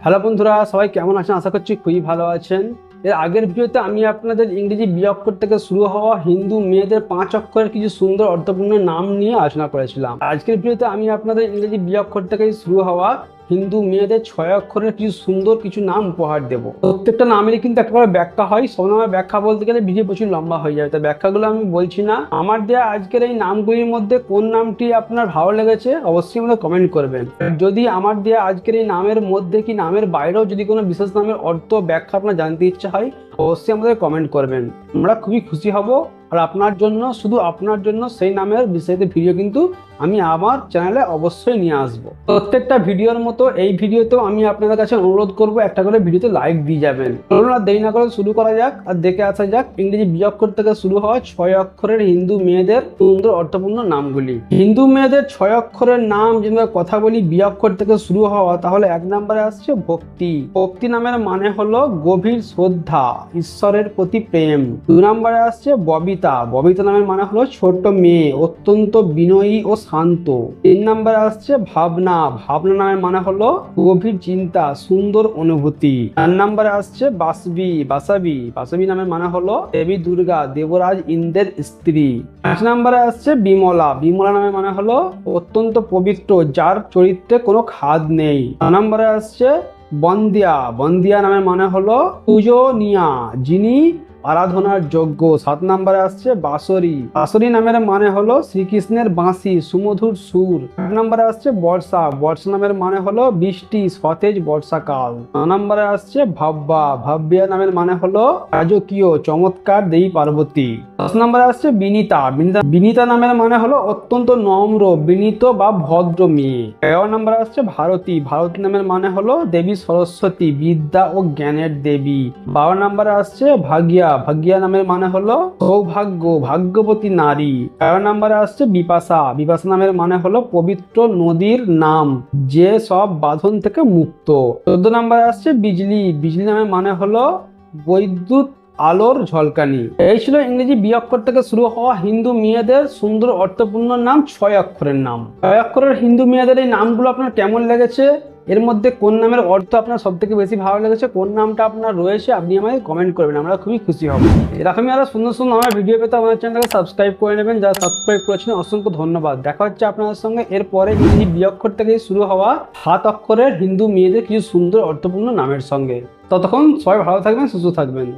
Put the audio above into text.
Hello বন্ধুরা, সবাই কেমন আছেন? আশা করছি খুবই ভালো আছেন। এর আগের ভিডিওতে আমি আপনাদের ইংরেজি বি-অক্ষর থেকে শুরু হওয়া হিন্দু মেয়েদের 5 অক্ষরের কিছু সুন্দর অর্থপূর্ণ নাম নিয়ে আলোচনা করেছিলাম। আজকের ভিডিওতে আমি আপনাদের ইংরেজি বি-অক্ষর থেকে শুরু হওয়া হিন্দু মেয়েদের 6 অক্ষরের কিছু সুন্দর কিছু নাম উপহার দেব। প্রত্যেকটা নামেরই কিন্তু একটা করে ব্যাখ্যা হয়। সব নামের ব্যাখ্যা বলতে গেলে ভিডিও প্রচুর লম্বা হয়ে যাবে, তাই ব্যাখ্যাগুলো আমি বলছি না। আমার দেওয়া আজকের এই নামগুলির মধ্যে কোন নামটি আপনার ভালো লেগেছে অবশ্যই আমাকে কমেন্ট করবেন। যদি আমার দেওয়া আজকের এই নামের মধ্যে কি নামের বাইরেও যদি কোনো বিশেষ নামের অর্থ ব্যাখ্যা আপনার জানতে ইচ্ছা হয় অবশ্যই আমাদের কমেন্ট করবেন। আমরা খুবই খুশি হব। আর আপনার জন্য, শুধু আপনার জন্য সেই নামের বিস্তারিত ভিডিও কিন্তু আমি আমার চ্যানেলে অবশ্যই নিয়ে আসবো। প্রত্যেকটা ভিডিওর মতো এই ভিডিওতেও আমি আপনাদের কাছে অনুরোধ করব একটা করে ভিডিওতে লাইক দিয়ে যাবেন। চলুন আর দেরি না করে শুরু করা যাক আর দেখে আসা যাক ইংরেজি বি-অক্ষর থেকে শুরু হওয়া 6 অক্ষরের হিন্দু মেয়েদের সুন্দর অর্থপূর্ণ নামগুলি। হিন্দু মেয়েদের 6 অক্ষরের নাম যদি কথা বলি বি-অক্ষর থেকে শুরু হওয়া, তাহলে 1 নম্বরে আসছে ভক্তি। ভক্তি নামের মানে হলো গভীর শ্রদ্ধা, ঈশ্বরের প্রতি প্রেম। 2 নম্বরে আসছে ববিতা। ববিতা নামের মানে হলো ছোট মেয়ে, অত্যন্ত বিনয়ী ও শান্ত। 3 নম্বরে আসছে ভাবনা। ভাবনা নামের মানে হলো গভীর চিন্তা, সুন্দর অনুভূতি। 4 নম্বরে আসছে বাসবি। বাসাবি নামের মানে হলো দেবী দুর্গা, দেবরাজ ইন্দ্রের স্ত্রী। 5 নম্বরে আসছে বিমলা। বিমলা নামের মানে হলো অত্যন্ত পবিত্র, যার চরিত্রে কোনো খাদ নেই। 6 নম্বরে আসছে বন্দিয়া। বন্দিয়া নামের মানে হলো পূজনীয়া, যিনি আরাধনার যোগ্য। 7 নম্বরে আসছে বাঁশরী। বাঁশরী নামের মানে হলো শ্রীকৃষ্ণের বাঁশি, সুমধুর সুর। 8 নম্বরে আসছে বর্ষা। বর্ষা নামের মানে হলো বৃষ্টি, সতেজ বর্ষাকাল। 9 নম্বরে আসছে ভাব্যা। ভাব্যা নামের মানে হলো রাজকীয়, চমৎকার দেবী পার্বতী। 10 নম্বরে আসছে বিনীতা। বিনীতা নামের মানে হলো অত্যন্ত নম্র, বিনীত বা ভদ্র মেয়ে। 11 নম্বরে আসছে ভারতী। ভারতী নামের মানে হলো দেবী সরস্বতী, বিদ্যা ও জ্ঞানের দেবী। 12 নম্বরে আসছে ভাগ্যা। ভাগ্যা নামের মানে হলো সৌভাগ্য, ভাগ্যবতী নারী। 13 নম্বরে আসছে বিপাশা। বিপাশা নামের মানে হলো পবিত্র নদীর নাম, যে সব বাঁধন থেকে মুক্ত। 14 নম্বরে আসছে বিজলি। বিজলি নামের মানে হলো বৈদ্যুৎ আলোর ঝলকানি। এই ছিল ইংরেজি বি-অক্ষর থেকে শুরু হওয়া হিন্দু মেয়েদের সুন্দর অর্থপূর্ণ নাম, 6 অক্ষরের নাম। 6 অক্ষরের হিন্দু মেয়েদের এই নামগুলো আপনার কেমন লেগেছে? এর মধ্যে কোন নামের অর্থ আপনার সব থেকে বেশি ভালো লেগেছে, কোন নামটা আপনার রয়েছে, আপনি আমাকে কমেন্ট করবেন। আমরা খুবই খুশি হব। এরকমই আরো সুন্দর সুন্দর আমার ভিডিও পেতে আমাদের চ্যানেলকে সাবস্ক্রাইব করে নেবেন। যারা সাবস্ক্রাইব করেছেন অসংখ্য ধন্যবাদ। দেখা হচ্ছে আপনাদের সঙ্গে এরপরে ইংরেজি বি-অক্ষর থেকে শুরু হওয়া 7 অক্ষরের হিন্দু মেয়েদের কিছু সুন্দর অর্থপূর্ণ নামের সঙ্গে। ততক্ষণ সবাই ভালো থাকবেন, সুস্থ থাকবেন।